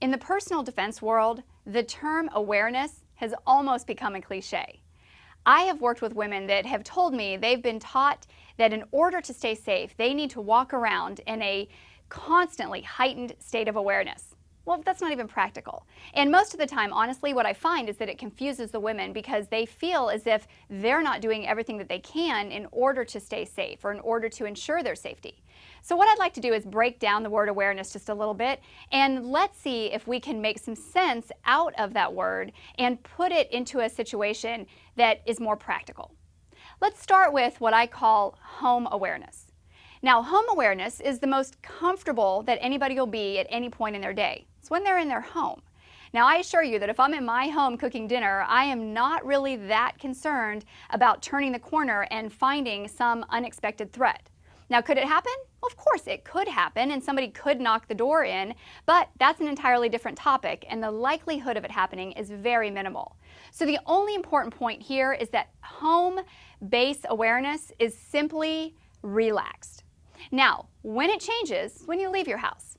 In the personal defense world, the term awareness has almost become a cliche. I have worked with women that have told me they've been taught that in order to stay safe, they need to walk around in a constantly heightened state of awareness. Well, that's not even practical. And most of the time, honestly, what I find is that it confuses the women because they feel as if they're not doing everything that they can in order to stay safe or in order to ensure their safety. So what I'd like to do is break down the word awareness just a little bit, and let's see if we can make some sense out of that word and put it into a situation that is more practical. Let's start with what I call home awareness. Now, home awareness is the most comfortable that anybody will be at any point in their day. It's when they're in their home. Now, I assure you that if I'm in my home cooking dinner, I am not really that concerned about turning the corner and finding some unexpected threat. Now, could it happen? Well, of course it could happen, and somebody could knock the door in, but that's an entirely different topic, and the likelihood of it happening is very minimal. So the only important point here is that home base awareness is simply relaxed. Now, when it changes, when you leave your house,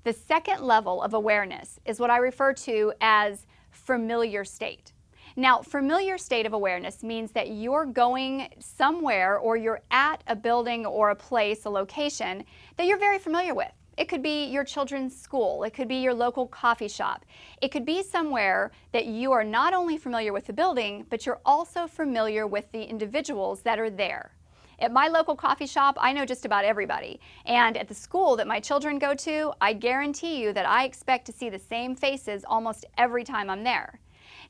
the second level of awareness is what I refer to as familiar state. Now, familiar state of awareness means that you're going somewhere or you're at a building or a place, a location that you're very familiar with. It could be your children's school. It could be your local coffee shop. It could be somewhere that you are not only familiar with the building, but you're also familiar with the individuals that are there. At my local coffee shop, I know just about everybody. And at the school that my children go to, I guarantee you that I expect to see the same faces almost every time I'm there.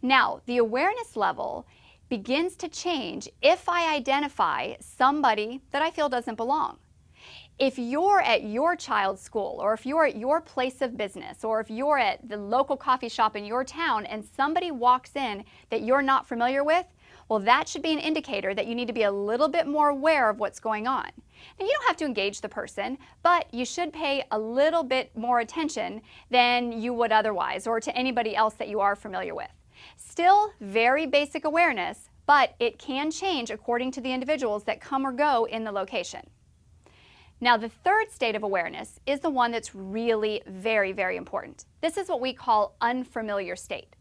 Now, the awareness level begins to change if I identify somebody that I feel doesn't belong. If you're at your child's school, or if you're at your place of business, or if you're at the local coffee shop in your town and somebody walks in that you're not familiar with, well, that should be an indicator that you need to be a little bit more aware of what's going on. Now, you don't have to engage the person, but you should pay a little bit more attention than you would otherwise, or to anybody else that you are familiar with. Still very basic awareness, but it can change according to the individuals that come or go in the location. Now, the third state of awareness is the one that's really very, very important. This is what we call unfamiliar state.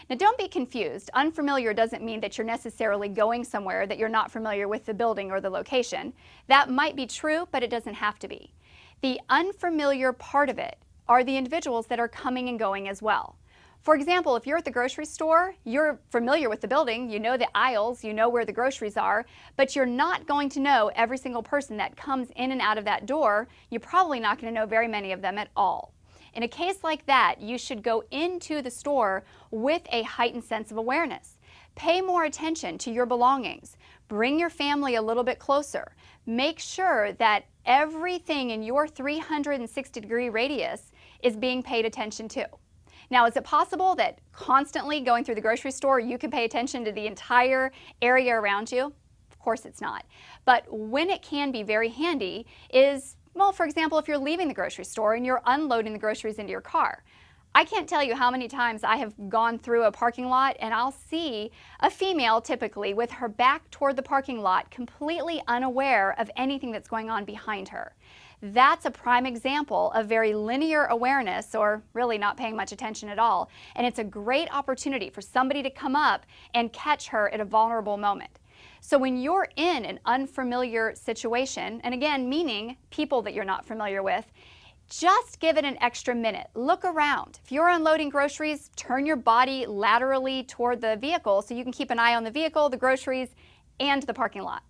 Now, don't be confused. Unfamiliar doesn't mean that you're necessarily going somewhere that you're not familiar with the building or the location. That might be true, but it doesn't have to be. The unfamiliar part of it are the individuals that are coming and going as well. For example, if you're at the grocery store, you're familiar with the building, you know the aisles, you know where the groceries are, but you're not going to know every single person that comes in and out of that door. You're probably not going to know very many of them at all. In a case like that, you should go into the store with a heightened sense of awareness. Pay more attention to your belongings. Bring your family a little bit closer. Make sure that everything in your 360-degree radius is being paid attention to. Now, is it possible that constantly going through the grocery store, you can pay attention to the entire area around you? Of course it's not. But when it can be very handy is, well, for example, if you're leaving the grocery store and you're unloading the groceries into your car. I can't tell you how many times I have gone through a parking lot and I'll see a female typically with her back toward the parking lot, completely unaware of anything that's going on behind her. That's a prime example of very linear awareness, or really not paying much attention at all. And it's a great opportunity for somebody to come up and catch her at a vulnerable moment. So when you're in an unfamiliar situation, and again, meaning people that you're not familiar with, just give it an extra minute. Look around. If you're unloading groceries, turn your body laterally toward the vehicle so you can keep an eye on the vehicle, the groceries, and the parking lot.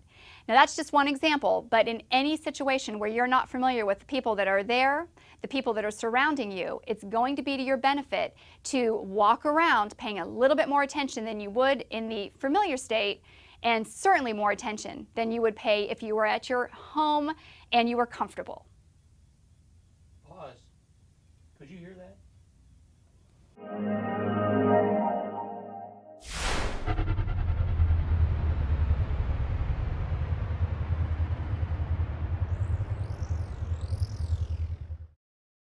Now, that's just one example, but in any situation where you're not familiar with the people that are there, the people that are surrounding you, it's going to be to your benefit to walk around paying a little bit more attention than you would in the familiar state, and certainly more attention than you would pay if you were at your home and you were comfortable. Pause. Could you hear that?